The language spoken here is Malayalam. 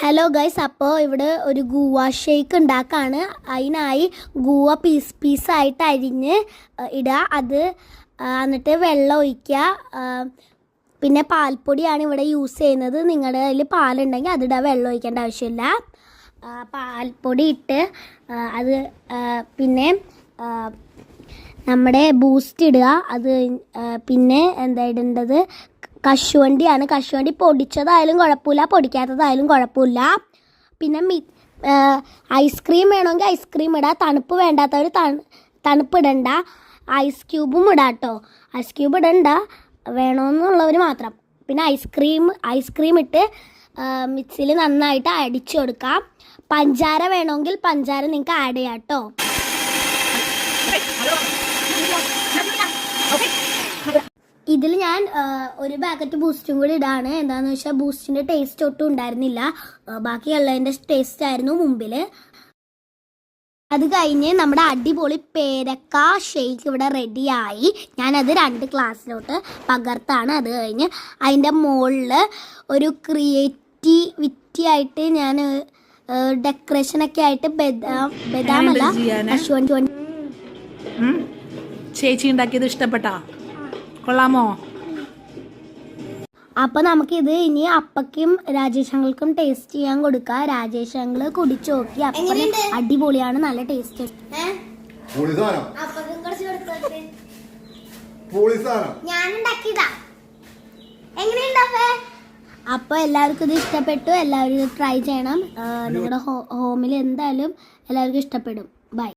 ഹലോ ഗൈസ്, അപ്പോൾ ഇവിടെ ഒരു ഗൂവ ഷേക്ക് ഉണ്ടാക്കാണ്. അതിനായി ഗൂവ പീസായിട്ട് അരിഞ്ഞ് ഇടുക. അത് എന്നിട്ട് വെള്ളം ഒഴിക്കുക. പിന്നെ പാൽപ്പൊടിയാണ് ഇവിടെ യൂസ് ചെയ്യുന്നത്. നിങ്ങളുടെ കയ്യിൽ പാലുണ്ടെങ്കിൽ അതിടുക, വെള്ളം ഒഴിക്കേണ്ട ആവശ്യമില്ല. പാൽപ്പൊടി ഇട്ട് അത് പിന്നെ നമ്മുടെ ബൂസ്റ്റ് ഇടുക. അത് പിന്നെ എന്താ ഇടേണ്ടത്, കശുവണ്ടിയാണ്. കശുവണ്ടി പൊടിച്ചതായാലും കുഴപ്പമില്ല, പൊടിക്കാത്തതായാലും കുഴപ്പമില്ല. പിന്നെ ഐസ്ക്രീം വേണമെങ്കിൽ ഐസ്ക്രീം ഇടാം. തണുപ്പ് വേണ്ടാത്തവർ തണുപ്പ് ഇടണ്ട. ഐസ് ക്യൂബും ഇടാം കേട്ടോ. ഐസ് ക്യൂബ് ഇടണ്ട, വേണമെന്നുള്ളവർ മാത്രം. പിന്നെ ഐസ്ക്രീം ഇട്ട് മിക്സിയിൽ നന്നായിട്ട് അടിച്ചു കൊടുക്കാം. പഞ്ചാര വേണമെങ്കിൽ പഞ്ചാര നിങ്ങൾക്ക് ആഡ് ചെയ്യാം കേട്ടോ. ഇതിൽ ഞാൻ ഒരു പാക്കറ്റ് ബൂസ്റ്റും കൂടി ഇടാണ്. എന്താണെന്ന് വെച്ചാൽ ബൂസ്റ്റിൻ്റെ ടേസ്റ്റ് ഒട്ടും ഉണ്ടായിരുന്നില്ല, ബാക്കിയുള്ളതിൻ്റെ ടേസ്റ്റ് ആയിരുന്നു മുമ്പിൽ. അത് കഴിഞ്ഞ് നമ്മുടെ അടിപൊളി പേരക്ക ഷേക്ക് ഇവിടെ റെഡിയായി. ഞാനത് 2 ഗ്ലാസ്സിലോട്ട് പകർത്താണ്. അത് കഴിഞ്ഞ് അതിൻ്റെ മുകളിൽ ഒരു ക്രിയേറ്റിവിറ്റി ആയിട്ട് ഞാൻ ഡെക്കറേഷനൊക്കെ ആയിട്ട് ബദാമല്ല കശുവണ്ടി. ചേച്ചി ഉണ്ടാക്കിയത് ഇഷ്ടപ്പെട്ടാ? കൊള്ളാമോ? അപ്പോൾ നമുക്കിത് ഇനി അപ്പയ്ക്കും രാജേഷങ്ങൾക്കും ടേസ്റ്റ് ചെയ്യാൻ കൊടുക്കാം. രാജേഷങ്ങൾ കുടിച്ചു നോക്കി, അപ്പം അടിപൊളിയാണ്, നല്ല ടേസ്റ്റ്. അപ്പോൾ എല്ലാവർക്കും ഇത് ഇഷ്ടപ്പെട്ടു. എല്ലാവരും ഇത് ട്രൈ ചെയ്യണം. നിങ്ങളുടെ ഹോമിൽ എന്തായാലും എല്ലാവർക്കും ഇഷ്ടപ്പെടും. ബൈ.